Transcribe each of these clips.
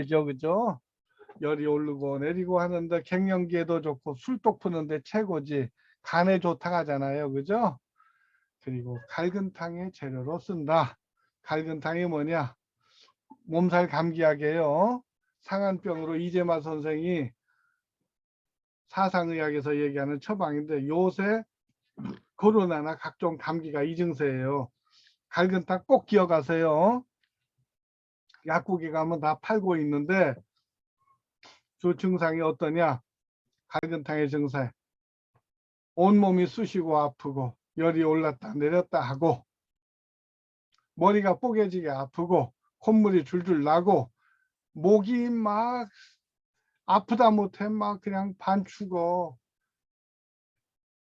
그죠? 열이 오르고 내리고 하는데 갱년기에도 좋고 술독 푸는데 최고지. 간에 좋다 하잖아요. 그죠? 그리고 갈근탕의 재료로 쓴다. 갈근탕이 뭐냐? 몸살 감기약이에요. 상한병으로 이재마 선생이 사상의학에서 얘기하는 처방인데 요새 코로나나 각종 감기가 이 증세예요. 갈근탕 꼭 기억하세요. 약국에 가면 다 팔고 있는데 주 증상이 어떠냐? 갈근탕의 증세. 온몸이 쑤시고 아프고 열이 올랐다 내렸다 하고 머리가 뽀개지게 아프고 콧물이 줄줄 나고 목이 막 아프다 못해 막 그냥 반죽어.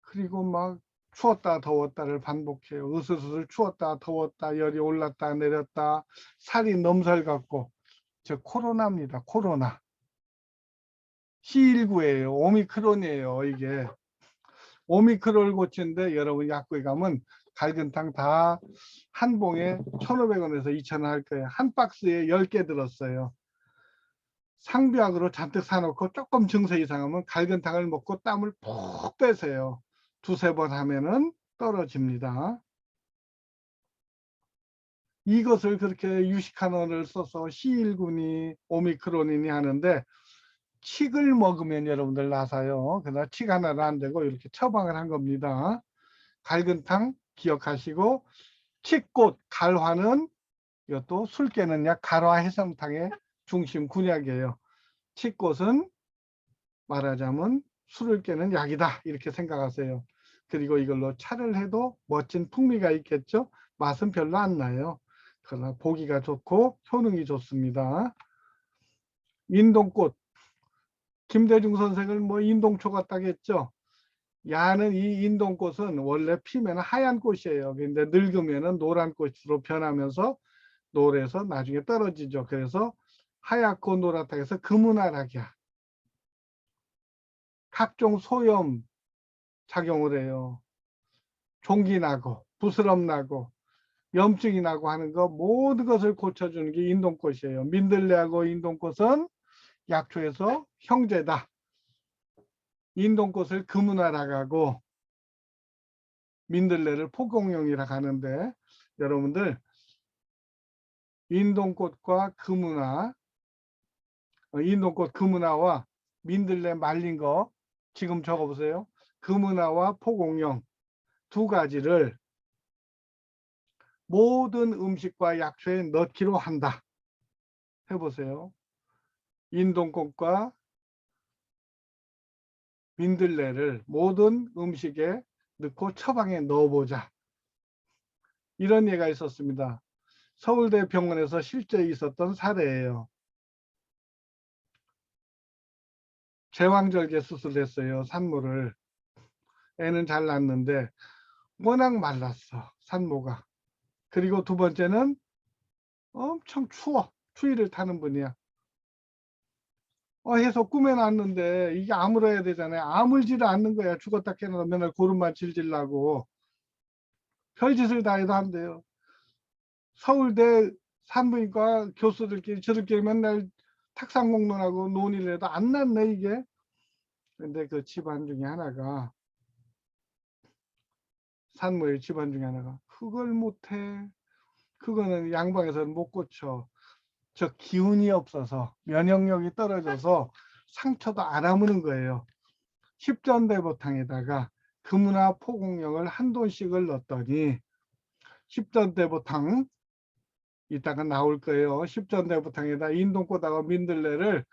그리고 막 추웠다 더웠다를 반복해요. 으슬으슬 추웠다 더웠다 열이 올랐다 내렸다 살이 넘살 같고. 저 코로나입니다. 코로나. C19예요. 오미크론이에요. 이게 오미크론을 고치는데 여러분 약국에 가면 갈근탕 다 한 봉에 1,500원에서 2,000원 할 거예요. 한 박스에 10개 들었어요. 상비약으로 잔뜩 사놓고 조금 증세 이상하면 갈근탕을 먹고 땀을 푹 빼세요. 두세 번 하면은 떨어집니다. 이것을 그렇게 유식한 언어를 써서 C19니 오미크론이니 하는데 칡을 먹으면 여러분들 나사요. 그러나 칡 하나는 안 되고 이렇게 처방을 한 겁니다. 갈근탕 기억하시고 칡꽃 갈화는 이것도 술 깨는 약 갈화해성탕의 중심 군약이에요. 칡꽃은 말하자면 술을 깨는 약이다 이렇게 생각하세요. 그리고 이걸로 차를 해도 멋진 풍미가 있겠죠. 맛은 별로 안 나요. 그러나 보기가 좋고 효능이 좋습니다. 인동꽃. 김대중 선생을 뭐 인동초 같다고 했죠. 야는 이 인동꽃은 원래 피면 하얀 꽃이에요. 근데 늙으면 노란 꽃으로 변하면서 노래서 나중에 떨어지죠. 그래서 하얗고 노랗다 해서 금은하락이야. 각종 소염 작용을 해요. 종기 나고 부스럼 나고 염증이 나고 하는 거 모든 것을 고쳐주는 게 인동꽃이에요. 민들레하고 인동꽃은 약초에서 형제다. 인동꽃을 금은하라고 하고 민들레를 포공용이라고 하는데 여러분들 인동꽃과 금은하, 인동꽃 금은하와 민들레 말린 거 지금 적어보세요. 금은하와 포공용 두 가지를 모든 음식과 약초에 넣기로 한다. 해보세요. 인동꽃과 민들레를 모든 음식에 넣고 처방에 넣어보자. 이런 예가 있었습니다. 서울대 병원에서 실제 있었던 사례예요. 제왕절개 수술했어요. 산모를. 애는 잘 낳는데 워낙 말랐어. 산모가. 그리고 두 번째는 엄청 추워. 추위를 타는 분이야. 해서 꿈에 났는데 이게 아물어야 되잖아요. 아물지를 않는 거야. 죽었다 깨어나 맨날 고름만 질질나고 별짓을 다 해도 안 돼요. 서울대 산부인과 교수들끼리 저들끼리 맨날 탁상 공론하고 논의를 해도 안 낫네 이게. 근데 그 집안 중에 하나가 산모의 집안 중에 하나가 그걸 못해. 그거는 양방에서는 못 고쳐. 저 기운이 없어서 면역력이 떨어져서 상처도 안 아무는 거예요. 십전대보탕에다가 금은하 포공용을 한 돈씩을 넣었더니 십전대보탕 이따가 나올 거예요. 십전대보탕에다 인동꽃하고 민들레를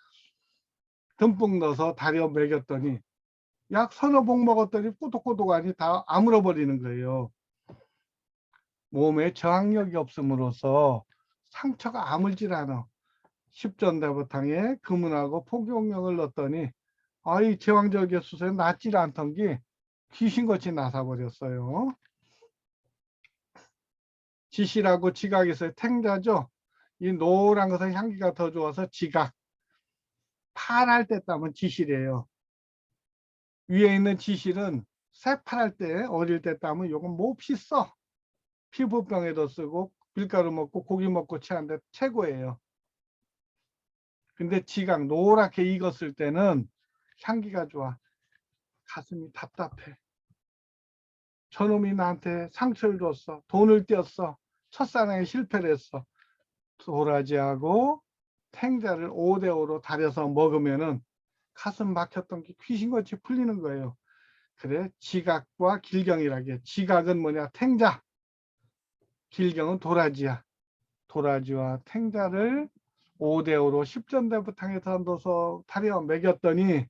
듬뿍 넣어서 다려 먹였더니 약 서너 봉 먹었더니 꼬독꼬독하니 다 아물어 버리는 거예요. 몸에 저항력이 없음으로써 상처가 아물질 않아. 십전대보탕에 금은하고 포경용을 넣었더니 아이 제왕절개 수술에 낫질 않던 게 귀신같이 나사버렸어요. 지시라고 지각에서 탱자죠. 이 노란 것은 향기가 더 좋아서 지각. 파랄 때 따면 지실이에요. 위에 있는 지실은 새파랄 때 어릴 때 따면 요건 몹시 써. 피부병에도 쓰고 밀가루 먹고 고기 먹고 체하는데 최고예요. 근데 지각 노랗게 익었을 때는 향기가 좋아. 가슴이 답답해. 저놈이 나한테 상처를 줬어. 돈을 떼었어. 첫사랑에 실패를 했어. 도라지하고 탱자를 5대5로 달여서 먹으면은 가슴 막혔던 게 귀신같이 풀리는 거예요. 그래, 지각과 길경이라게. 지각은 뭐냐? 탱자. 길경은 도라지야. 도라지와 탱자를 5대5로 10전대부탕에 넣어서 달여 먹였더니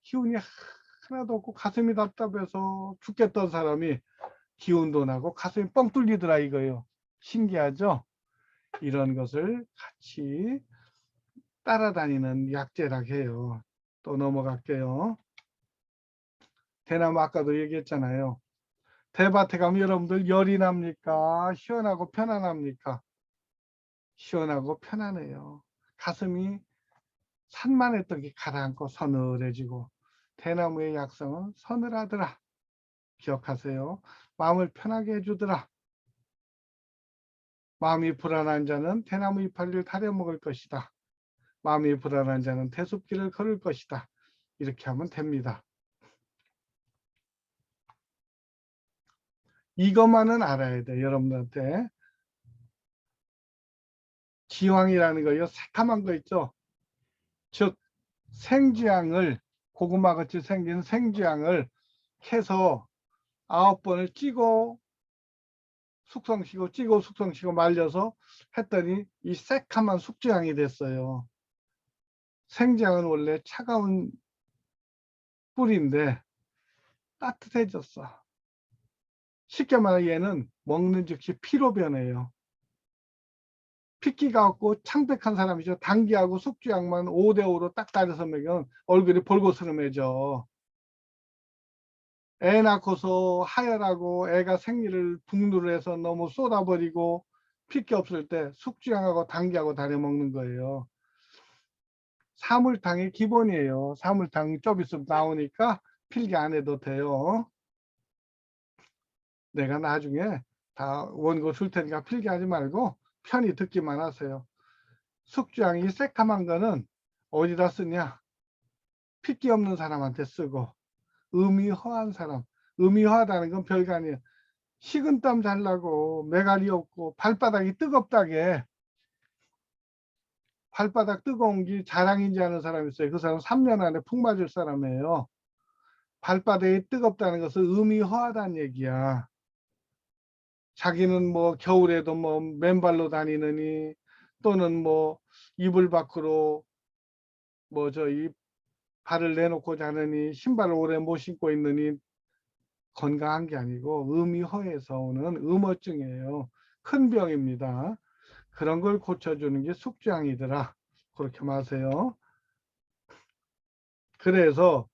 기운이 하나도 없고 가슴이 답답해서 죽겠던 사람이 기운도 나고 가슴이 뻥 뚫리더라 이거예요. 신기하죠? 이런 것을 같이 따라다니는 약재라 해요. 또 넘어갈게요. 대나무 아까도 얘기했잖아요. 대밭에 가면 여러분들 열이 납니까? 시원하고 편안합니까? 시원하고 편안해요. 가슴이 산만했던 게 가라앉고 서늘해지고, 대나무의 약성은 서늘하더라. 기억하세요. 마음을 편하게 해주더라. 마음이 불안한 자는 대나무 이파리를 다려 먹을 것이다. 마음이 불안한 자는 대숲길을 걸을 것이다. 이렇게 하면 됩니다. 이것만은 알아야 돼. 여러분들한테 지황이라는 거요, 새카만 거 있죠. 즉 생쥐향을, 고구마 같이 생긴 생쥐향을 캐서 9번을 찌고 숙성시고 찌고 숙성시고 말려서 했더니 이 새카만 숙주향이 됐어요. 생쥐향은 원래 차가운 뿌리인데 따뜻해졌어. 쉽게 말해 얘는 먹는 즉시 피로 변해요. 핏기가 없고 창백한 사람이죠. 당귀하고 숙주향만 5대5로 딱 달여서 먹으면 얼굴이 볼고스름해져. 애 낳고서 하혈하고 애가 생리를 북누를 해서 너무 쏟아버리고 핏기 없을 때 숙주향하고 당귀하고 달여 먹는 거예요. 사물탕이 기본이에요. 사물탕 좀 있으면 나오니까 필기 안 해도 돼요. 내가 나중에 다 원고 줄 테니까 필기하지 말고 편히 듣기만 하세요. 숙주향이 새카만 거는 어디다 쓰냐? 핏기 없는 사람한테 쓰고, 음이 허한 사람, 음이 허하다는 건 별거 아니에요. 식은땀 잘 나고 매갈이 없고 발바닥이 뜨겁다게, 발바닥 뜨거운 게 자랑인지 하는 사람이 있어요. 그 사람 3년 안에 푹 맞을 사람이에요. 발바닥이 뜨겁다는 것은 음이 허하다는 얘기야. 자기는 뭐 겨울에도 뭐 맨발로 다니느니, 또는 뭐 이불 밖으로 뭐 이 발을 내놓고 자느니, 신발을 오래 못 신고 있느니 건강한 게 아니고 음이 허해서 오는 음어증이에요. 큰 병입니다. 그런 걸 고쳐주는 게 숙주향이더라. 그렇게 마세요. 그래서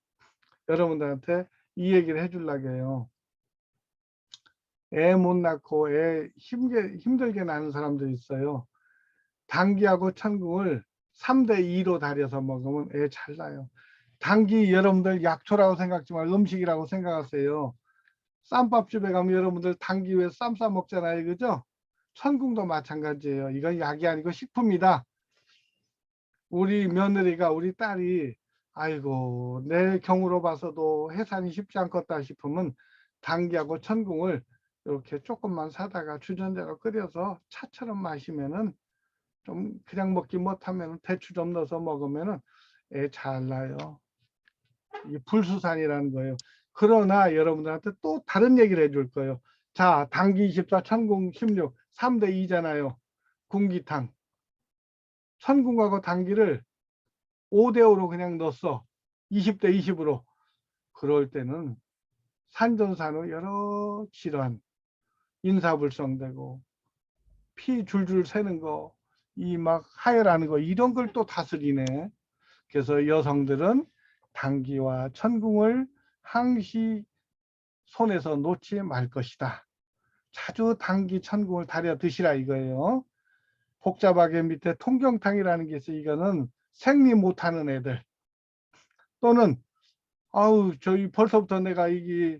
여러분들한테 이 얘기를 해주려고 해요. 애 못 낳고 애 힘들게 낳는 사람들이 있어요. 당귀하고 천궁을 3대2로 달여서 먹으면 애 잘 나요. 당귀 여러분들 약초라고 생각하지만 음식이라고 생각하세요. 쌈밥집에 가면 여러분들 당귀 왜 쌈 싸 먹잖아요. 그죠? 천궁도 마찬가지예요. 이건 약이 아니고 식품이다. 우리 며느리가, 우리 딸이 아이고 내 경우로 봐서도 해산이 쉽지 않겠다 싶으면 당귀하고 천궁을 이렇게 조금만 사다가 주전자로 끓여서 차처럼 마시면은, 좀 그냥 먹기 못하면 대추 좀 넣어서 먹으면은 애 잘 나요. 이 불수산이라는 거예요. 그러나 여러분들한테 또 다른 얘기를 해줄 거예요. 자, 당귀 24, 천궁 16, 3대2잖아요. 군기탕. 천궁하고 당귀를 5대5로 그냥 넣었어. 20대 20으로. 그럴 때는 산전산후 여러 질환, 인사불성되고 피 줄줄 새는 거, 이 막 하혈하는 거, 이런 걸 또 다스리네. 그래서 여성들은 당귀와 천궁을 항시 손에서 놓지 말 것이다. 자주 당귀, 천궁을 달여 드시라 이거예요. 복잡하게 밑에 통경탕이라는 게 있어요. 이거는 생리 못하는 애들, 또는 아우 저희 벌써부터 내가 이게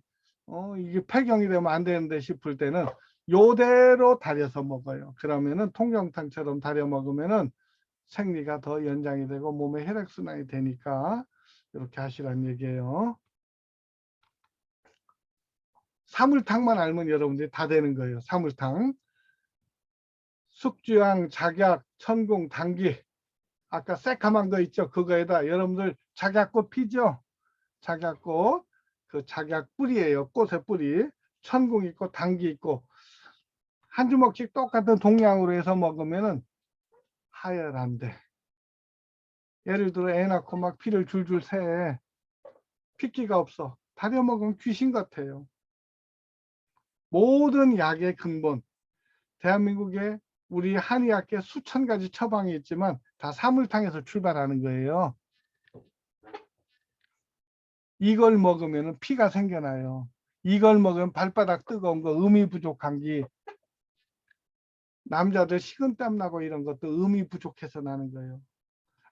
폐경이 되면 안 되는데 싶을 때는 요대로 달여서 먹어요. 그러면은 통경탕처럼 달여 먹으면은 생리가 더 연장이 되고 몸에 혈액순환이 되니까 이렇게 하시라는 얘기예요. 사물탕만 알면 여러분들이 다 되는 거예요. 사물탕. 숙주양, 작약, 천궁, 당기. 아까 새카만 거 있죠. 그거에다 여러분들 작약꽃 피죠. 작약꽃. 그 작약 뿌리예요. 꽃의 뿌리. 천궁 있고 당기 있고. 한 주먹씩 똑같은 동량으로 해서 먹으면은 하혈한데. 예를 들어 애 낳고 막 피를 줄줄 새. 핏기가 없어. 다려 먹으면 귀신 같아요. 모든 약의 근본. 대한민국에 우리 한의학계 수천 가지 처방이 있지만 다 사물탕에서 출발하는 거예요. 이걸 먹으면 피가 생겨나요. 이걸 먹으면 발바닥 뜨거운 거, 음이 부족한 게, 남자들 식은땀 나고 이런 것도 음이 부족해서 나는 거예요.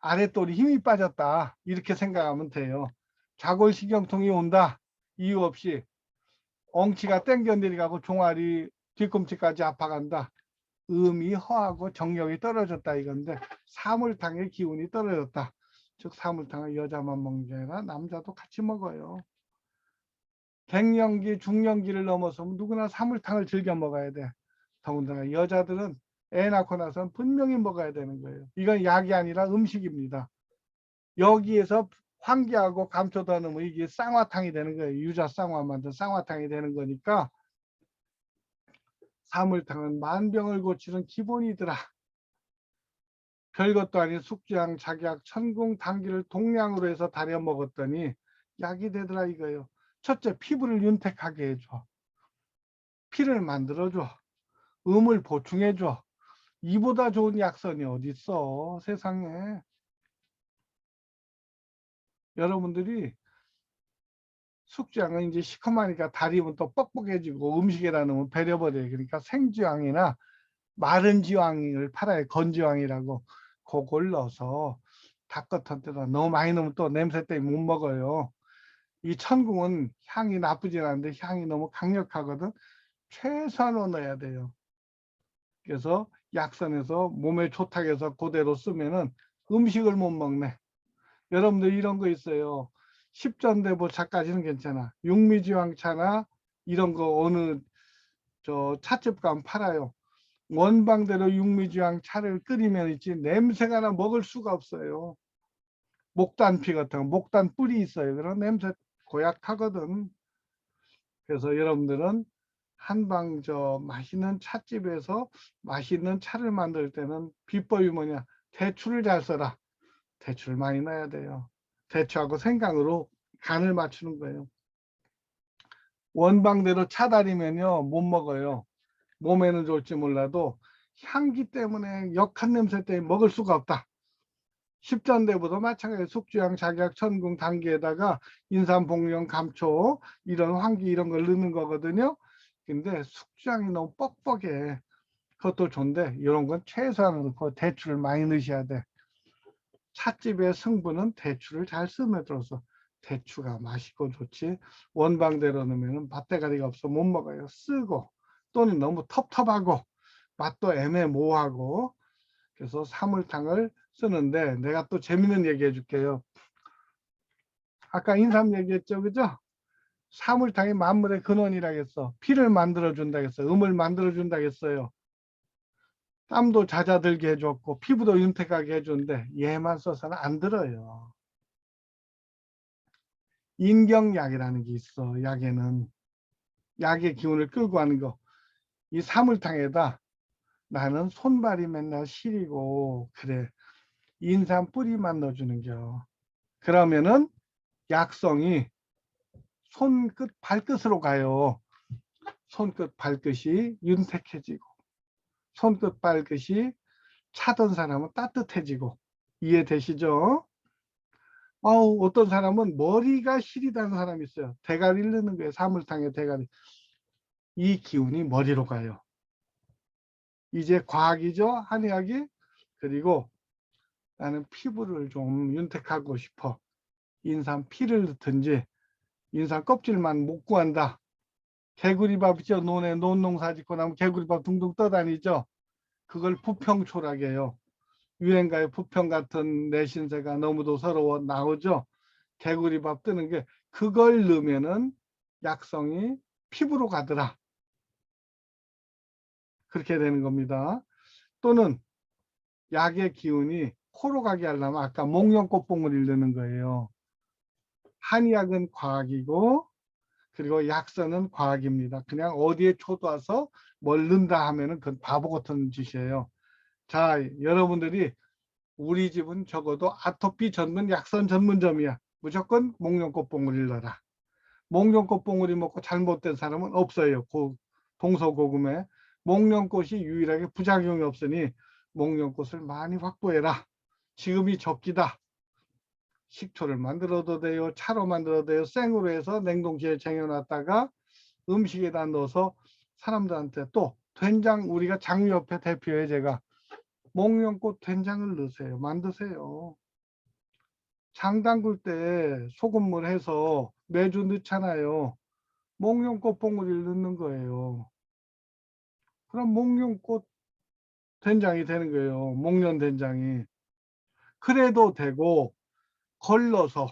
아랫돌이 힘이 빠졌다 이렇게 생각하면 돼요. 자골식경통이 온다 이유 없이, 엉치가 땡겨 내려가고 종아리 뒤꿈치까지 아파간다, 음이 허하고 정력이 떨어졌다 이건데, 사물탕의 기운이 떨어졌다. 즉 사물탕을 여자만 먹는 게 아니라 남자도 같이 먹어요. 갱년기, 중년기를 넘어서면 누구나 사물탕을 즐겨 먹어야 돼. 더군다나 여자들은 애 낳고 나서는 분명히 먹어야 되는 거예요. 이건 약이 아니라 음식입니다. 여기에서 환기하고 감초 더 넣으면 이게 쌍화탕이 되는 거예요. 유자 쌍화 만든 쌍화탕이 되는 거니까 사물탕은 만병을 고치는 기본이더라. 별것도 아닌 숙주양, 작약, 천궁, 당기를 동량으로 해서 다려 먹었더니 약이 되더라 이거예요. 첫째, 피부를 윤택하게 해줘. 피를 만들어줘. 음을 보충해줘. 이보다 좋은 약선이 어디 있어 세상에. 여러분들이 숙주양은 이제 시커마니까 다리면 또 뻑뻑해지고 음식에다 넣으면 배려버려요. 그러니까 생주양이나 마른 지황을 팔아요. 건지황이라고. 그걸 넣어서 닭겉한 데다 너무 많이 넣으면 또 냄새 때문에 못 먹어요. 이 천궁은 향이 나쁘진 않은데 향이 너무 강력하거든. 최소한으로 넣어야 돼요. 그래서 약선에서 몸에 좋다고 해서 그대로 쓰면은 음식을 못 먹네. 여러분들 이런 거 있어요. 십전대보 차까지는 괜찮아. 육미지왕차나 이런 거 어느 저 찻집 가면 팔아요. 원방대로 육미지왕 차를 끓이면 있지 냄새가 나 먹을 수가 없어요. 목단피 같은 거, 목단 뿔이 있어요. 그런 냄새 고약하거든. 그래서 여러분들은 한방 저 맛있는 찻집에서 맛있는 차를 만들 때는 비법이 뭐냐? 대추를 잘 써라. 대추를 많이 넣어야 돼요. 대추하고 생강으로 간을 맞추는 거예요. 원방대로 차다리면요 못 먹어요. 몸에는 좋을지 몰라도 향기 때문에, 역한 냄새 때문에 먹을 수가 없다. 십전대보다 마찬가지로 숙주양, 작약, 천궁, 당기에다가 인삼, 복령, 감초 이런 황기 이런 걸 넣는 거거든요. 근데 숙주양이 너무 뻑뻑해. 그것도 좋은데 이런 건 최소한으로 넣고 대추를 많이 넣으셔야 돼. 찻집의 성분은 대추를 잘 스며들어서 대추가 맛있고 좋지, 원방대로 넣으면 맛대가리가 없어 못 먹어요. 쓰고 또는 너무 텁텁하고 맛도 애매모호하고. 그래서 사물탕을 쓰는데 내가 또 재밌는 얘기 해줄게요. 아까 인삼 얘기했죠, 그죠? 사물탕이 만물의 근원이라겠어. 피를 만들어준다겠어. 음을 만들어준다겠어요. 땀도 잦아들게 해줬고 피부도 윤택하게 해주는데 얘만 써서는 안 들어요. 인경약이라는 게 있어. 약에는 약의 기운을 끌고 가는 거. 이 사물탕에다 나는 손발이 맨날 시리고 그래, 인삼 뿌리만 넣어주는겨. 그러면은 약성이 손끝 발끝으로 가요. 손끝 발끝이 윤택해지고 손끝 발끝이 차던 사람은 따뜻해지고. 이해되시죠? 어떤 사람은 머리가 시리다는 사람이 있어요. 대가리를 넣는 거예요. 사물탕에 대가리. 이 기운이 머리로 가요. 이제 과학이죠, 한의학이. 그리고 나는 피부를 좀 윤택하고 싶어. 인삼 피를 넣든지 인삼 껍질만 못 구한다. 개구리밥 있죠, 논에 논농사 짓고 나면 개구리밥 둥둥 떠다니죠. 그걸 부평초락이에요. 유행가의 부평 같은 내신세가 너무도 서러워 나오죠. 개구리밥 뜨는 게 그걸 넣으면은 약성이 피부로 가더라. 그렇게 되는 겁니다. 또는 약의 기운이 코로 가게 하려면 아까 목련꽃봉오리를 넣는 거예요. 한의학은 과학이고 그리고 약선은 과학입니다. 그냥 어디에 초도와서 뭘 넣는다 하면은 그건 바보 같은 짓이에요. 자, 여러분들이 우리 집은 적어도 아토피 전문 약선 전문점이야. 무조건 목련꽃봉오리를 넣어라. 목련꽃봉오리 먹고 잘못된 사람은 없어요. 동서고금에 목련꽃이 유일하게 부작용이 없으니 목련꽃을 많이 확보해라. 지금이 적기다. 식초를 만들어도 돼요. 차로 만들어도 돼요. 생으로 해서 냉동실에 쟁여놨다가 음식에다 넣어서 사람들한테 또 된장, 우리가 장유협회 대표에 제가 목련꽃 된장을 넣으세요. 만드세요. 장 담글 때 소금물 해서 매주 넣잖아요. 목련꽃 봉우리를 넣는 거예요. 그럼 목련꽃 된장이 되는 거예요. 목련 된장이. 그래도 되고 걸러서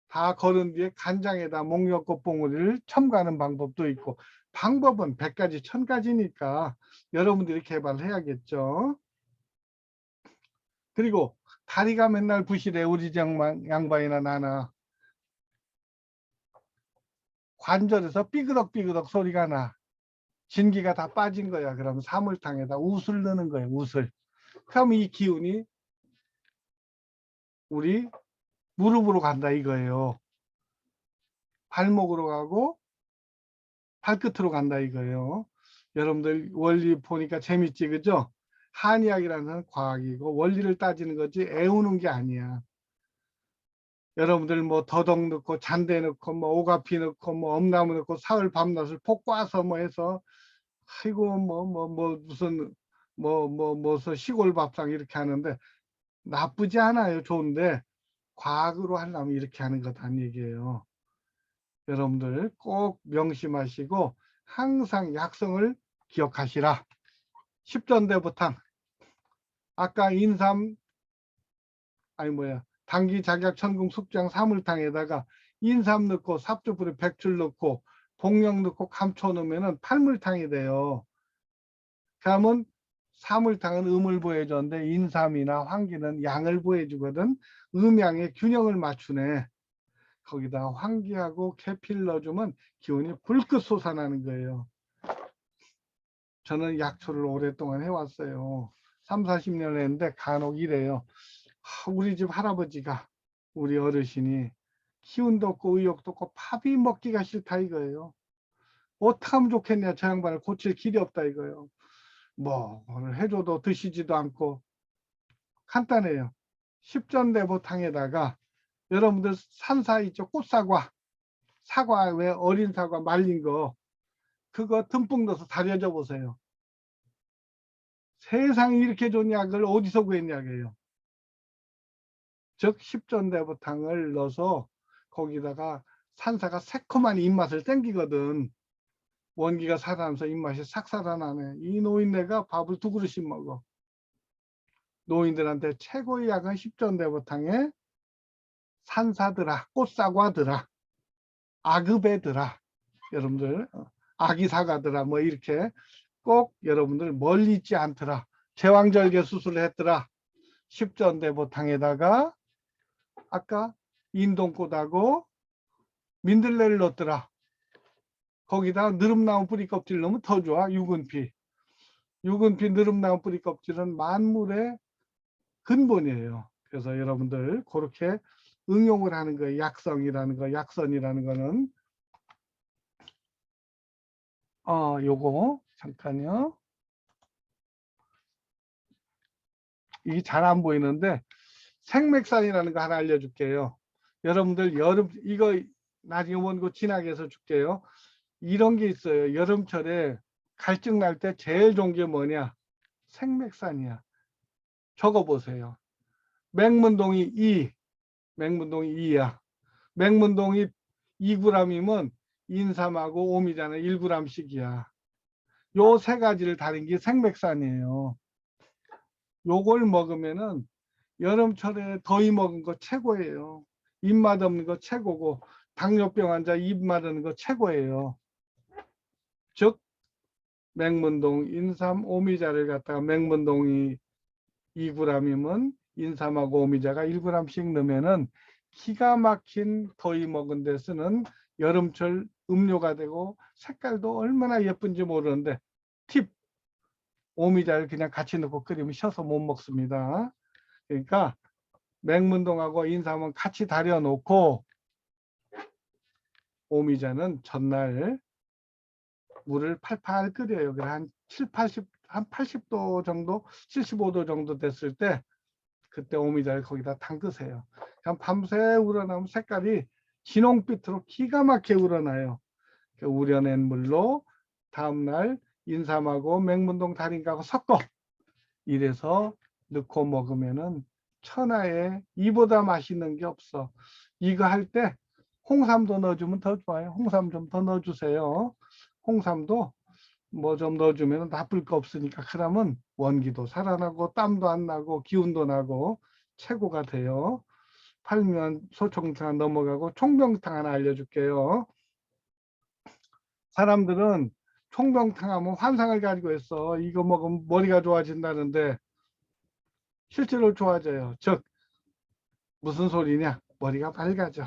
다 걸은 뒤에 간장에다 목련꽃 봉우리를 첨가하는 방법도 있고 방법은 100가지 1000가지니까 여러분들이 개발을 해야겠죠. 그리고 다리가 맨날 부실해. 우리 양반이나 나나 관절에서 삐그덕삐그덕 소리가 나. 진기가 다 빠진 거야. 그럼 사물탕에다 웃을 넣는 거예요. 웃을. 그럼 이 기운이 우리 무릎으로 간다 이거예요. 발목으로 가고 발끝으로 간다 이거예요. 여러분들 원리 보니까 재밌지 그죠? 한의학이라는 과학이고 원리를 따지는 거지 애우는 게 아니야. 여러분들 뭐 더덕 넣고 잔대 넣고 뭐 오가피 넣고 뭐 엄나무 넣고 사흘 밤낮을 폭 꽈서 뭐 해서 아이고 뭐 무슨 뭐 시골 밥상 이렇게 하는데 나쁘지 않아요. 좋은데 과학으로 하려면 이렇게 하는 거다는 얘기예요. 여러분들 꼭 명심하시고 항상 약성을 기억하시라. 십전대부탕 아까 인삼 아니 뭐야 당기 작약 천궁 숙장 사물탕에다가 인삼 넣고 삽주뿌리 백줄 넣고 복령 넣고 감초 넣으면은 팔물탕이 돼요. 그러면 사물탕은 음을 보여주는데 인삼이나 황기는 양을 보여주거든. 음양의 균형을 맞추네. 거기다 황기하고 계피를 넣어주면 기운이 불긋 솟아나는 거예요. 저는 약초를 오랫동안 해왔어요. 3, 40년 했는데 간혹 이래요. 우리 집 할아버지가 우리 어르신이 기운도 없고 의욕도 없고 밥이 먹기가 싫다 이거예요. 어떻게 하면 좋겠냐. 저 양반을 고칠 길이 없다 이거예요. 뭐 오늘 해줘도 드시지도 않고 간단해요. 십전대보탕에다가 여러분들 산사 있죠. 꽃사과 사과 왜 어린 사과 말린 거 그거 듬뿍 넣어서 다려줘 보세요. 세상에 이렇게 좋은 약을 어디서 구했냐고요. 즉 십전대보탕을 넣어서 거기다가 산사가 새콤한 입맛을 땡기거든. 원기가 살아나면서 입맛이 싹 살아나네. 이 노인네가 밥을 2그릇씩 먹어. 노인들한테 최고의 약은 십전대보탕에 산사들아, 꽃사과들아, 아급애들아, 여러분들 아기사과들아 뭐 이렇게 꼭 여러분들 멀리 있지 않더라. 제왕절개 수술을 했더라. 십전대보탕에다가 아까 인동꽃하고 민들레를 넣었더라. 거기다 느릅나무 뿌리 껍질 넣으면 더 좋아. 유근피. 유근피 느릅나무 뿌리 껍질은 만물의 근본이에요. 그래서 여러분들 그렇게 응용을 하는 거예요. 약성이라는 거, 약선이라는 거는 요거 잠깐요. 이게 잘 안 보이는데 생맥산이라는 거 하나 알려줄게요. 여러분들 여름 이거 나중에 원고 진하게 해서 줄게요. 이런 게 있어요. 여름철에 갈증 날 때 제일 좋은 게 뭐냐? 생맥산이야. 적어보세요. 맹문동이 2, 맹문동이 2야. 맹문동이 2g이면 인삼하고 오미자는 1g씩이야. 요 세 가지를 다린 게 생맥산이에요. 요걸 먹으면은 여름철에 더위 먹은 거 최고예요. 입맛 없는 거 최고고, 당뇨병 환자 입 마르는 거 최고예요. 즉 맹문동 인삼 오미자를 갖다가 맹문동이 2g이면 인삼하고 오미자가 1g씩 넣으면은 기가 막힌 더위 먹은 데 쓰는 여름철 음료가 되고, 색깔도 얼마나 예쁜지 모르는데, 팁! 오미자를 그냥 같이 넣고 끓이면 셔서 못 먹습니다. 그러니까 맹문동하고 인삼은 같이 달여 놓고, 오미자는 전날 물을 팔팔 끓여요. 그래 한 80도 정도, 75도 정도 됐을 때 그때 오미자를 거기다 담그세요. 그냥 밤새 우러나면 색깔이 진홍빛으로 기가 막히게 우러나요. 그 우려낸 물로 다음날 인삼하고 맹문동 달인하고 섞어 이래서 넣고 먹으면은 천하에 이보다 맛있는 게 없어. 이거 할 때 홍삼도 넣어주면 더 좋아요. 홍삼 좀 더 넣어주세요. 홍삼도 뭐 좀 넣어주면 나쁠 거 없으니까. 그러면 원기도 살아나고 땀도 안 나고 기운도 나고 최고가 돼요. 팔면 소총탕 넘어가고 총병탕 하나 알려줄게요. 사람들은 총병탕 하면 환상을 가지고 있어. 이거 먹으면 머리가 좋아진다는데 실제로 좋아져요. 즉 무슨 소리냐? 머리가 맑아져.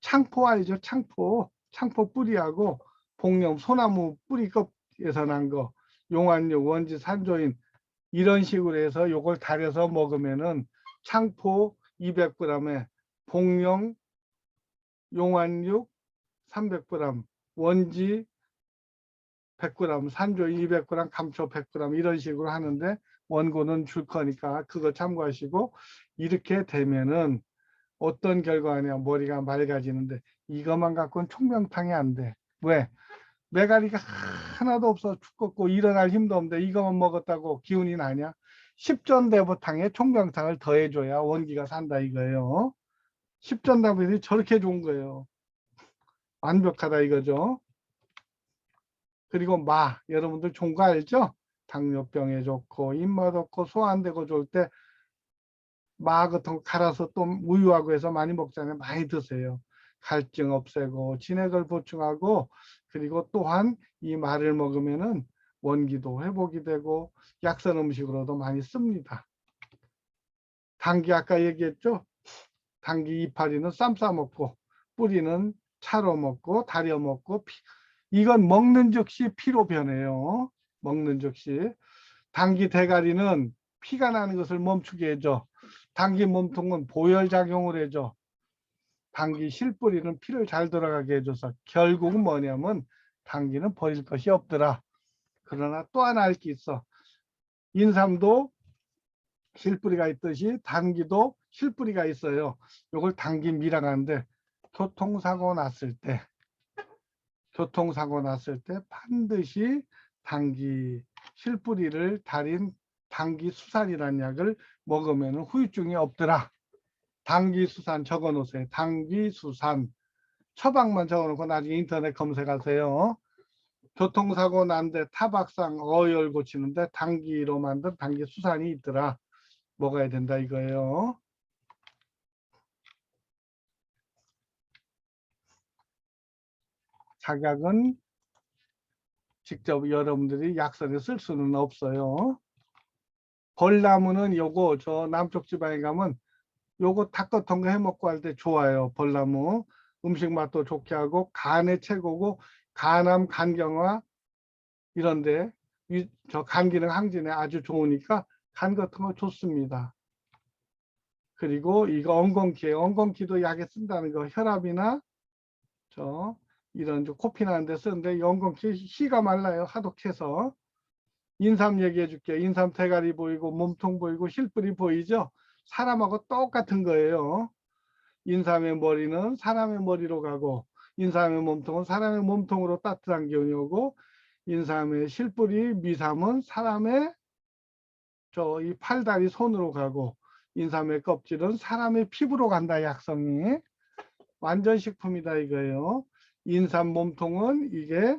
창포 알죠? 창포. 창포 뿌리하고 복염 소나무 뿌리 껍에서 난 거, 용안육, 원지, 산조인 이런 식으로 해서 요걸 달여서 먹으면은 창포 200g에 복령, 용안육 300g, 원지 100g, 산조인 200g, 감초 100g 이런 식으로 하는데, 원고는 줄 거니까 그거 참고하시고 이렇게 되면은 어떤 결과냐, 머리가 맑아지는데, 이것만 갖고는 총명탕이 안 돼. 왜? 메가리가 하나도 없어 죽겠고 일어날 힘도 없는데 이것만 먹었다고 기운이 나냐? 십전대보탕에 총명탕을 더해줘야 원기가 산다 이거예요. 십전대보탕이 저렇게 좋은 거예요. 완벽하다 이거죠. 그리고 여러분들 좋은 거 알죠? 당뇨병에 좋고 입맛 없고 소 안 되고 좋을 때 같은 거 갈아서 또 우유하고 해서 많이 먹잖아요. 많이 드세요. 갈증 없애고 진액을 보충하고, 그리고 또한 이 마를 먹으면은 원기도 회복이 되고 약선 음식으로도 많이 씁니다. 당귀 아까 얘기했죠? 당귀 이파리는 쌈 싸 먹고 뿌리는 차로 먹고 달여 먹고 이건 먹는 즉시 피로 변해요. 먹는 즉시. 당귀 대가리는 피가 나는 것을 멈추게 해줘. 당귀 몸통은 보혈작용을 해줘. 당귀 실뿌리는 피를 잘 돌아가게 해줘서 결국은 뭐냐면 당귀는 버릴 것이 없더라. 그러나 또 하나 알 게 있어. 인삼도 실뿌리가 있듯이 당귀도 실뿌리가 있어요. 이걸 당귀 미라하는데, 교통사고 났을 때 반드시 당귀 실뿌리를 달인 당귀 수산이라는 약을 먹으면 후유증이 없더라. 당귀 수산 적어 놓으세요. 당귀 수산. 처방만 적어 놓고 나중에 인터넷 검색하세요. 교통사고 난데 타박상 어혈 고치는데 당귀로 만든 당귀 수산이 있더라. 먹어야 된다 이거예요. 작약은 직접 여러분들이 약선에 쓸 수는 없어요. 벌나무는 요거 저 남쪽 지방에 가면 요거 닭거 통거 해 먹고 할 때 좋아요. 벌나무 음식 맛도 좋게 하고 간에 최고고, 간암 간경화 이런데 저 간기능 항진에 아주 좋으니까 간 같은 거 좋습니다. 그리고 이거 엉겅퀴도 약에 쓴다는 거, 혈압이나 저 이런 코피 나는 데 쓰는데 엉겅퀴 희가 말라요. 하도 캐서. 인삼 얘기해 줄게요. 인삼 대가리 보이고 몸통 보이고 실뿌리 보이죠? 사람하고 똑같은 거예요. 인삼의 머리는 사람의 머리로 가고, 인삼의 몸통은 사람의 몸통으로 따뜻한 기운이 오고, 인삼의 실뿌리 미삼은 사람의 이 팔다리 손으로 가고, 인삼의 껍질은 사람의 피부로 간다. 약성이 완전 식품이다 이거예요. 인삼 몸통은 이게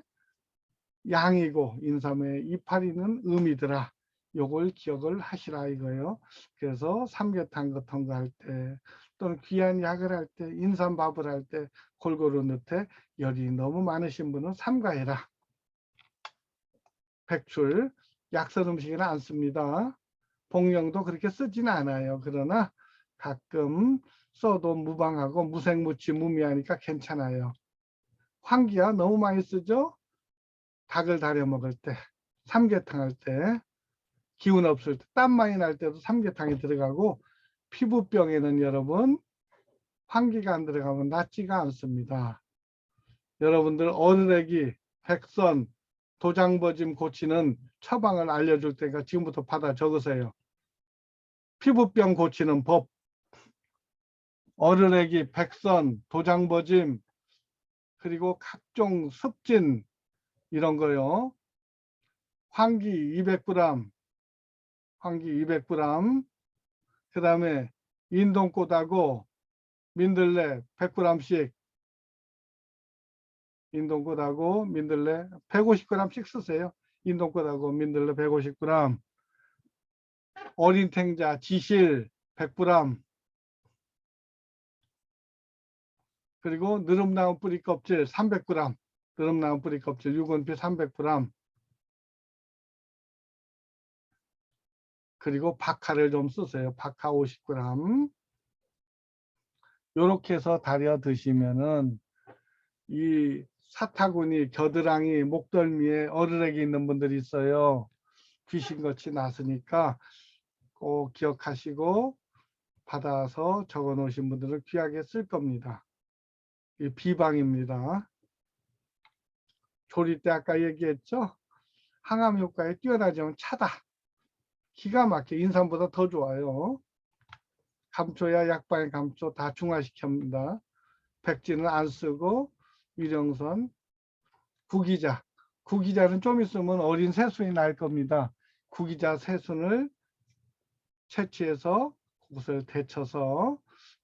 양이고 인삼의 이파리는 음이더라. 요걸 기억을 하시라 이거예요. 그래서 삼계탕 같은 거 할 때 또는 귀한 약을 할 때 인삼밥을 할 때 골고루 넣되 열이 너무 많으신 분은 삼가해라. 백출 약선 음식에는 안 씁니다. 복령도 그렇게 쓰지는 않아요. 그러나 가끔 써도 무방하고 무생무치 무미하니까 괜찮아요. 황기야 너무 많이 쓰죠? 닭을 다려 먹을 때, 삼계탕 할 때, 기운 없을 때, 땀 많이 날 때도 삼계탕이 들어가고 피부병에는 여러분 황기가 안 들어가면 낫지가 않습니다. 여러분들 어르레기, 백선, 도장버짐 고치는 처방을 알려줄 테니까 지금부터 받아 적으세요. 피부병 고치는 법, 어르레기, 백선, 도장버짐, 그리고 각종 습진 이런 거요. 황기 200g, 황기 200g, 그 다음에 인동꽃하고 민들레 100g씩, 인동꽃하고 민들레 150g씩 쓰세요. 인동꽃하고 민들레 150g, 어린 탱자 지실 100g, 그리고 느릅나무 뿌리 껍질 300g, 느릅나무 뿌리 껍질 6원피 300g, 그리고 박하를 좀 쓰세요. 박하 50g. 요렇게 해서 달여 드시면은 이 사타구니, 겨드랑이, 목덜미에 어르렉이 있는 분들이 있어요. 귀신같이 나으니까 꼭 기억하시고 받아서 적어 놓으신 분들은 귀하게 쓸 겁니다. 이 비방입니다. 조리 때 아까 얘기했죠? 항암 효과에 뛰어나지만 차다. 기가 막혀 인삼보다 더 좋아요. 감초야 약방의 감초 다 중화시킵니다. 백지는 안 쓰고 위령선, 구기자. 구기자는 좀 있으면 어린 새순이 날 겁니다. 구기자 새순을 채취해서 그것을 데쳐서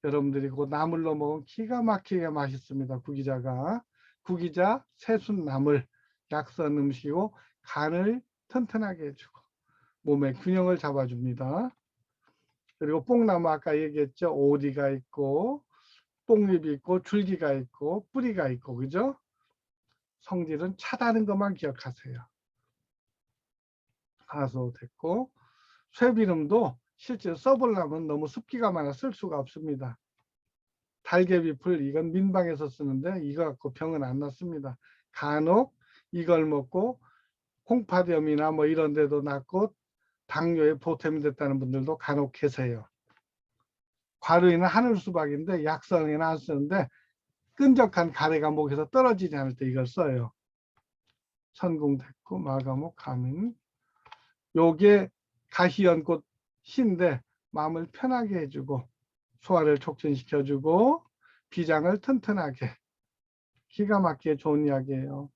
여러분들이 그 나물로 먹으면 기가 막히게 맛있습니다. 구기자가. 구기자 새순 나물 약선 음식이고 간을 튼튼하게 해주고 몸의 균형을 잡아줍니다. 그리고 뽕나무 아까 얘기했죠. 오리가 있고 뽕잎이 있고 줄기가 있고 뿌리가 있고 그죠? 성질은 차다는 것만 기억하세요. 가서 됐고 쇠비름도 실제 써보려면 너무 습기가 많아 쓸 수가 없습니다. 달개비풀 이건 민방에서 쓰는데 이거 갖고 병은 안 났습니다. 간혹 이걸 먹고 홍파염이나 뭐 이런 데도 낫고 당뇨에 보탬이 됐다는 분들도 간혹 계세요. 과루이는 하늘수박인데 약성에는 안 쓰는데 끈적한 가래가 목에서 떨어지지 않을 때 이걸 써요. 천궁됐고 마가목 가민 요게 가시연꽃 씨인데 마음을 편하게 해주고 소화를 촉진시켜주고 비장을 튼튼하게 기가 막히게 좋은 약이에요.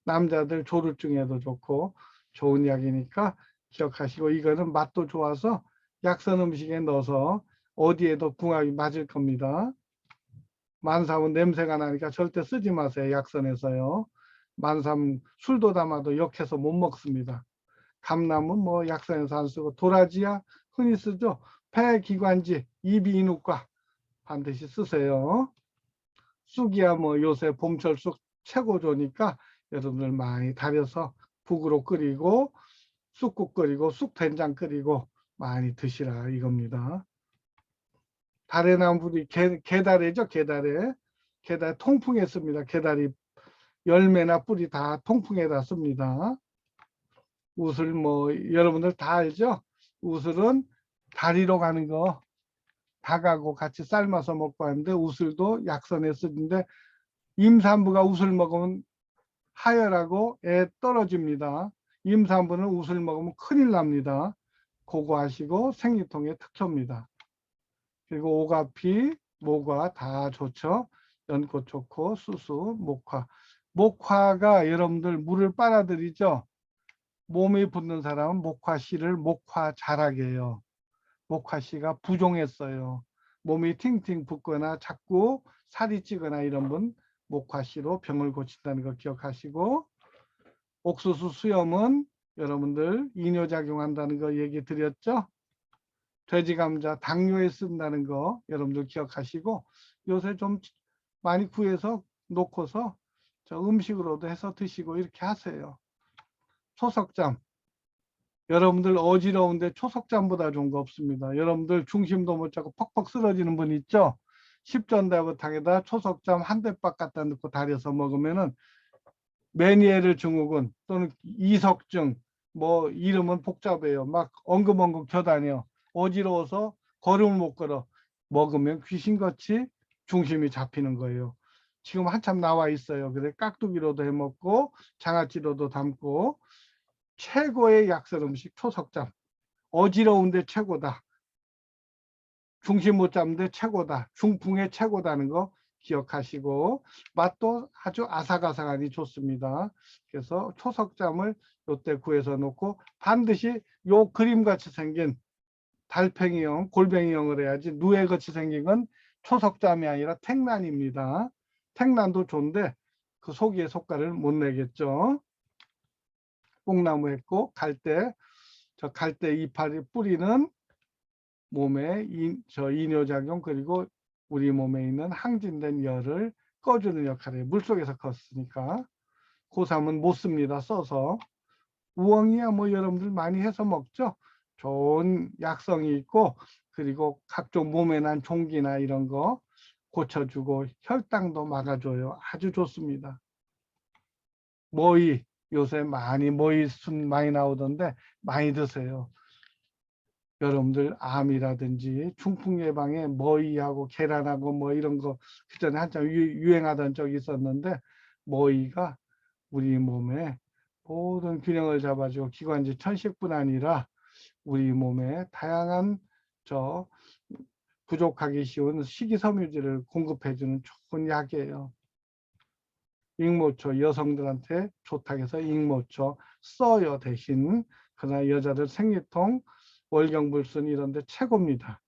남자들 조루증에도 좋고 좋은 약이니까 기억하시고 이거는 맛도 좋아서 약선 음식에 넣어서 어디에도 궁합이 맞을 겁니다. 만삼은 냄새가 나니까 절대 쓰지 마세요. 약선에서요. 만삼 술도 담아도 역해서 못 먹습니다. 감나무 뭐 약선에서 안 쓰고 도라지야 흔히 쓰죠. 폐기관지 이비인후과 반드시 쓰세요. 쑥이야 뭐 요새 봄철 쑥 최고 좋으니까 여러분들 많이 달여서 국으로 끓이고 쑥국 끓이고 쑥된장 끓이고 많이 드시라 이겁니다. 다래나물이 게다래죠. 게다래 통풍에 씁니다. 게다리 열매나 뿌리 다 통풍에다 씁니다. 우슬 뭐 여러분들 다 알죠? 우슬은 다리로 가는 거 닭하고 같이 삶아서 먹고 하는데 우슬도 약선에 쓰는데 임산부가 우슬 먹으면 하혈하고 애 떨어집니다. 임산부는 우슬 먹으면 큰일 납니다. 그거 하시고 생리통에 특효입니다. 그리고 오가피, 모과 다 좋죠. 연꽃 좋고 수수, 목화. 목화가 여러분들 물을 빨아들이죠. 몸이 붓는 사람은 목화씨를 목화자라게 해요. 목화씨가 부종했어요. 몸이 팅팅 붓거나 자꾸 살이 찌거나 이런 분 목화씨로 병을 고친다는 거 기억하시고 옥수수 수염은 여러분들 이뇨작용한다는 거 얘기 드렸죠? 돼지 감자 당뇨에 쓴다는 거 여러분들 기억하시고, 요새 좀 많이 구해서 놓고서 저 음식으로도 해서 드시고 이렇게 하세요. 초석잠, 여러분들 어지러운데 초석잠보다 좋은 거 없습니다. 여러분들 중심도 못 잡고 퍽퍽 쓰러지는 분 있죠? 십전다구탕에다 초석잠 한 대박 갖다 넣고 달여서 먹으면은 메니에르 증후군 또는 이석증, 뭐 이름은 복잡해요. 막 엉금엉금 겨다녀. 어지러워서 걸음을 못 걸어. 먹으면 귀신같이 중심이 잡히는 거예요. 지금 한참 나와 있어요. 그래 깍두기로도 해 먹고 장아찌로도 담고. 최고의 약설 음식 초석잠. 어지러운데 최고다. 중심 못 잡는데 최고다. 중풍의 최고다는 거 기억하시고, 맛도 아주 아삭아삭하니 좋습니다. 그래서 초석잠을 요때 구해서 놓고, 반드시 요 그림같이 생긴 달팽이형, 골뱅이형을 해야지, 누에같이 생긴 건 초석잠이 아니라 택란입니다. 택란도 좋은데 그 속이의 속가를 못 내겠죠. 뽕나무 했고, 갈대, 저 갈대 이파리 뿌리는 몸에 이뇨작용, 그리고 우리 몸에 있는 항진된 열을 꺼주는 역할을 해요. 물속에서 컸으니까. 고삼은 못 씁니다. 써서. 우엉이야 뭐 여러분들 많이 해서 먹죠. 좋은 약성이 있고, 그리고 각종 몸에 난 종기나 이런 거 고쳐주고 혈당도 막아줘요. 아주 좋습니다. 모이, 요새 많이 모이 순 많이 나오던데 많이 드세요. 여러분들 암이라든지 중풍 예방에 머위하고 계란하고 뭐 이런 거 그전에 한참 유행하던 적이 있었는데, 머위가 우리 몸에 모든 균형을 잡아주고 기관지 천식뿐 아니라 우리 몸에 다양한 저 부족하기 쉬운 식이섬유질을 공급해주는 좋은 약이에요. 익모초, 여성들한테 좋다고 해서 익모초 써요 대신. 그러나 여자들 생리통, 월경불순 이런 데 최고입니다.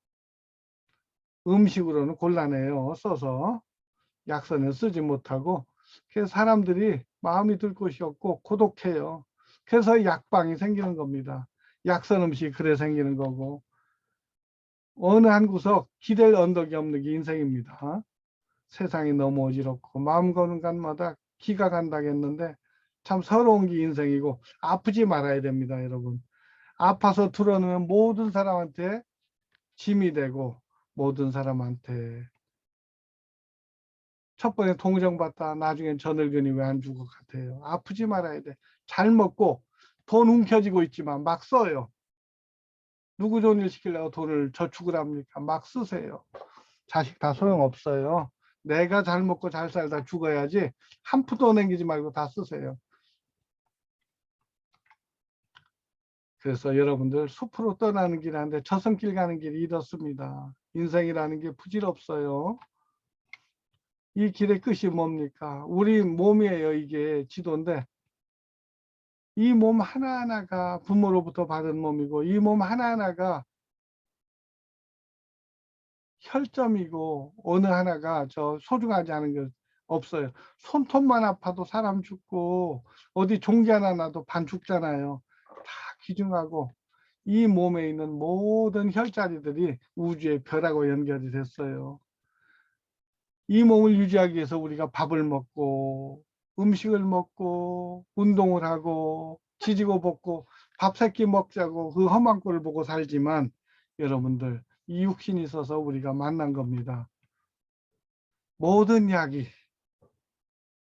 음식으로는 곤란해요. 써서 약선에 쓰지 못하고. 그래서 사람들이 마음이 들 곳이 없고 고독해요. 그래서 약방이 생기는 겁니다. 약선 음식이 그래 생기는 거고. 어느 한 구석 기댈 언덕이 없는 게 인생입니다. 세상이 너무 어지럽고 마음 가는 곳마다 기가 간다겠는데 참 서러운 게 인생이고, 아프지 말아야 됩니다. 여러분, 아파서 드러누면 모든 사람한테 짐이 되고 모든 사람한테 첫 번에 동정받다 나중엔 저 늙은이 왜 안 죽을 것 같아요. 아프지 말아야 돼. 잘 먹고 돈 움켜쥐고 있지만 막 써요. 누구 좋은 일 시키려고 돈을 저축을 합니까? 막 쓰세요. 자식 다 소용없어요. 내가 잘 먹고 잘 살다 죽어야지 한 푼도 남기지 말고 다 쓰세요. 그래서 여러분들 숲으로 떠나는 길 하는데 저승길 가는 길이 이렇습니다. 인생이라는 게 부질없어요. 이 길의 끝이 뭡니까? 우리 몸이에요. 이게 지도인데 이 몸 하나하나가 부모로부터 받은 몸이고, 이 몸 하나하나가 혈점이고, 어느 하나가 저 소중하지 않은 게 없어요. 손톱만 아파도 사람 죽고 어디 종기 하나 나도 반 죽잖아요. 다 귀중하고, 이 몸에 있는 모든 혈자리들이 우주의 별하고 연결이 됐어요. 이 몸을 유지하기 위해서 우리가 밥을 먹고 음식을 먹고 운동을 하고 지지고 볶고 밥 세끼 먹자고 그 험한 꼴을 보고 살지만, 여러분들 이 육신이 있어서 우리가 만난 겁니다. 모든 약이,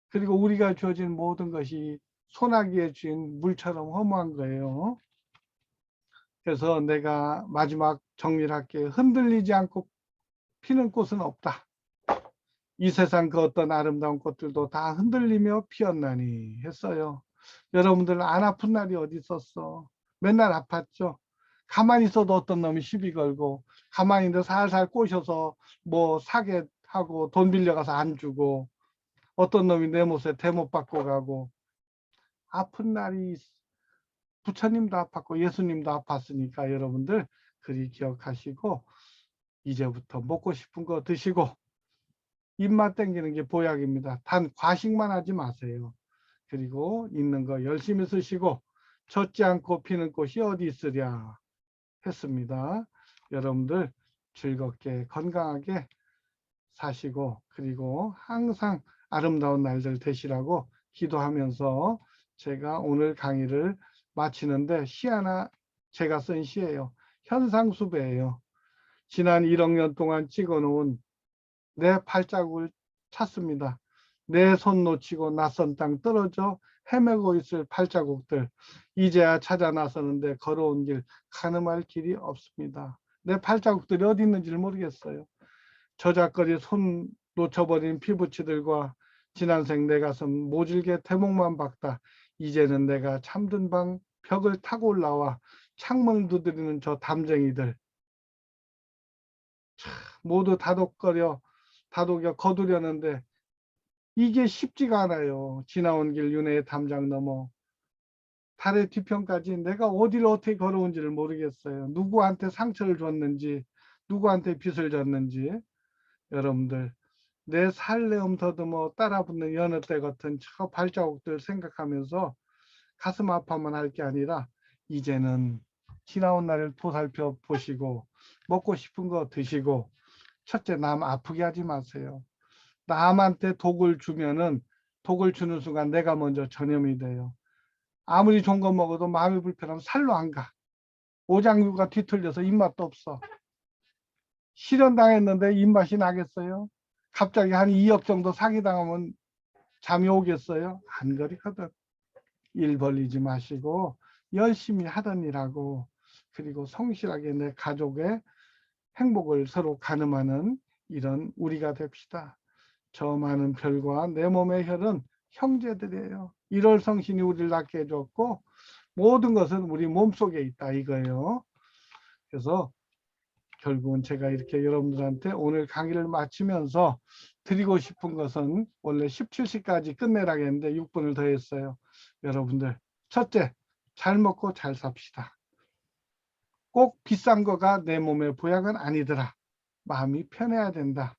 그리고 우리가 주어진 모든 것이 소나기에 쥔 물처럼 허무한 거예요. 그래서 내가 마지막 정리를 할게요. 흔들리지 않고 피는 꽃은 없다. 이 세상 그 어떤 아름다운 꽃들도 다 흔들리며 피었나니 했어요. 여러분들 안 아픈 날이 어디 있었어? 맨날 아팠죠. 가만히 있어도 어떤 놈이 시비 걸고, 가만히 있는데 살살 꼬셔서 뭐 사게 하고 돈 빌려가서 안 주고, 어떤 놈이 내 못에 대못 받고 가고. 아픈 날이, 부처님도 아팠고 예수님도 아팠으니까 여러분들 그리 기억하시고, 이제부터 먹고 싶은 거 드시고 입맛 땡기는 게 보약입니다. 단 과식만 하지 마세요. 그리고 있는 거 열심히 쓰시고, 젖지 않고 피는 꽃이 어디 있으랴 했습니다. 여러분들 즐겁게 건강하게 사시고 그리고 항상 아름다운 날들 되시라고 기도하면서 제가 오늘 강의를 마치는데 시 하나 제가 쓴 시예요. 현상수배예요. 지난 1억 년 동안 찍어놓은 내 발자국을 찾습니다. 내 손 놓치고 낯선 땅 떨어져 헤매고 있을 발자국들 이제야 찾아 나서는데 걸어온 길 가늠할 길이 없습니다. 내 발자국들이 어디 있는지를 모르겠어요. 저작거리 손 놓쳐버린 피부치들과 지난생 내 가슴 모질게 대목만 박다. 이제는 내가 잠든 방 벽을 타고 올라와 창문을 두드리는 저 담쟁이들 모두 다독여 거두려는데 이게 쉽지가 않아요. 지나온 길 윤회의 담장 넘어 달의 뒤편까지 내가 어디를 어떻게 걸어온지를 모르겠어요. 누구한테 상처를 줬는지 누구한테 빚을 졌는지. 여러분들 내 살레움 더듬어 따라붙는 여느 때 같은 저 발자국들 생각하면서 가슴 아파만 할 게 아니라 이제는 지나온 날을 보살펴 보시고 먹고 싶은 거 드시고 첫째 남 아프게 하지 마세요. 남한테 독을 주면은 독을 주는 순간 내가 먼저 전염이 돼요. 아무리 좋은 거 먹어도 마음이 불편하면 살로 안 가. 오장육가 뒤틀려서 입맛도 없어. 실현당했는데 입맛이 나겠어요? 갑자기 한 2억 정도 사기당하면 잠이 오겠어요? 안 그렇거든. 일 벌리지 마시고 열심히 하던 일하고 그리고 성실하게 내 가족의 행복을 서로 가늠하는 이런 우리가 됩시다. 저 많은 별과 내 몸의 혈은 형제들이에요. 1월 성신이 우리를 낳게 해줬고 모든 것은 우리 몸속에 있다 이거예요. 그래서 결국은 제가 이렇게 여러분들한테 오늘 강의를 마치면서 드리고 싶은 것은 원래 17시까지 끝내라고 했는데 6분을 더 했어요. 여러분들 첫째, 잘 먹고 잘 삽시다. 꼭 비싼 거가 내 몸의 보약은 아니더라. 마음이 편해야 된다.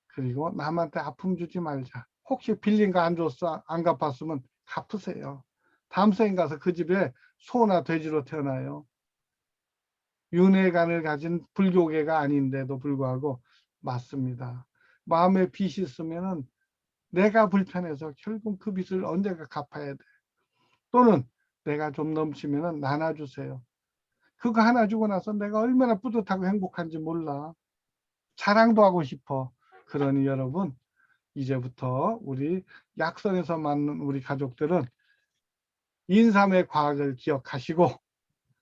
그리고 남한테 아픔 주지 말자. 혹시 빌린 거 안 줬어? 안 갚았으면 갚으세요. 다음 생에 가서 그 집에 소나 돼지로 태어나요. 윤회관을 가진 불교계가 아닌데도 불구하고 맞습니다. 마음에 빚이 있으면은 내가 불편해서 결국 그 빚을 언젠가 갚아야 돼. 또는 내가 좀 넘치면은 나눠주세요. 그거 하나 주고 나서 내가 얼마나 뿌듯하고 행복한지 몰라. 자랑도 하고 싶어. 그러니 여러분 이제부터 우리 약선에서 만난 우리 가족들은 인삼의 과학을 기억하시고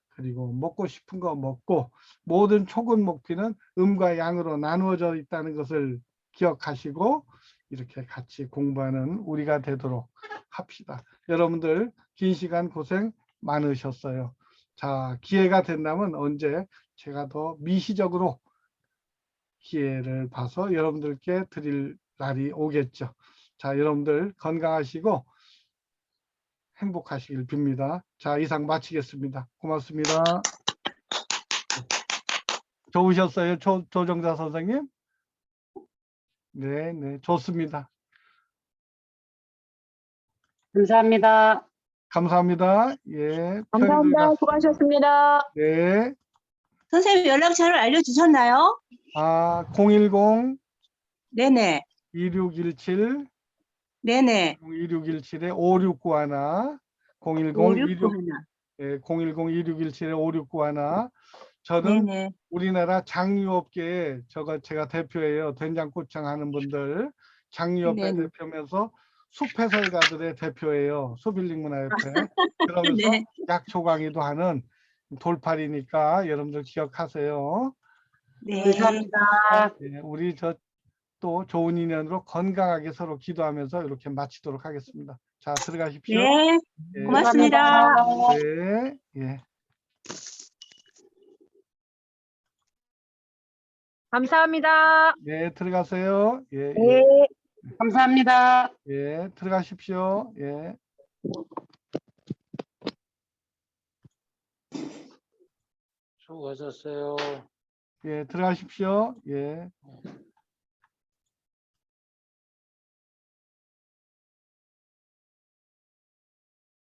그리고 먹고 싶은 거 먹고 모든 촉은 목피는 음과 양으로 나누어져 있다는 것을 기억하시고 이렇게 같이 공부하는 우리가 되도록 합시다. 여러분들 긴 시간 고생 많으셨어요. 자, 기회가 된다면 언제 제가 더 미시적으로 기회를 봐서 여러분들께 드릴 날이 오겠죠. 자, 여러분들 건강하시고 행복하시길 빕니다. 자, 이상 마치겠습니다. 고맙습니다. 좋으셨어요, 조정자 선생님? 네, 네, 좋습니다. 감사합니다. 감사합니다. 예, 감사합니다. 수고하셨습니다. 네, 선생님 연락처를 알려주셨나요? 010 네네. 2617 네네. 2617에 5691 010 5691. 2617에 5691 저는 네네. 우리나라 장유업계에 제가 대표예요. 된장꼬창 하는 분들 장유업회 네네. 대표면서 숲해설가들의 대표예요. 숲힐링문화협회. 그러면서 네. 약초 강의도 하는 돌팔이니까 여러분들 기억하세요. 네. 감사합니다. 네, 우리 또 좋은 인연으로 건강하게 서로 기도하면서 이렇게 마치도록 하겠습니다. 자, 들어가십시오. 네. 예, 고맙습니다. 네, 예. 감사합니다. 네, 들어가세요. 예, 예, 네. 감사합니다. 예, 들어가십시오. 예. 수고하셨어요. 예, 들어가십시오. 예.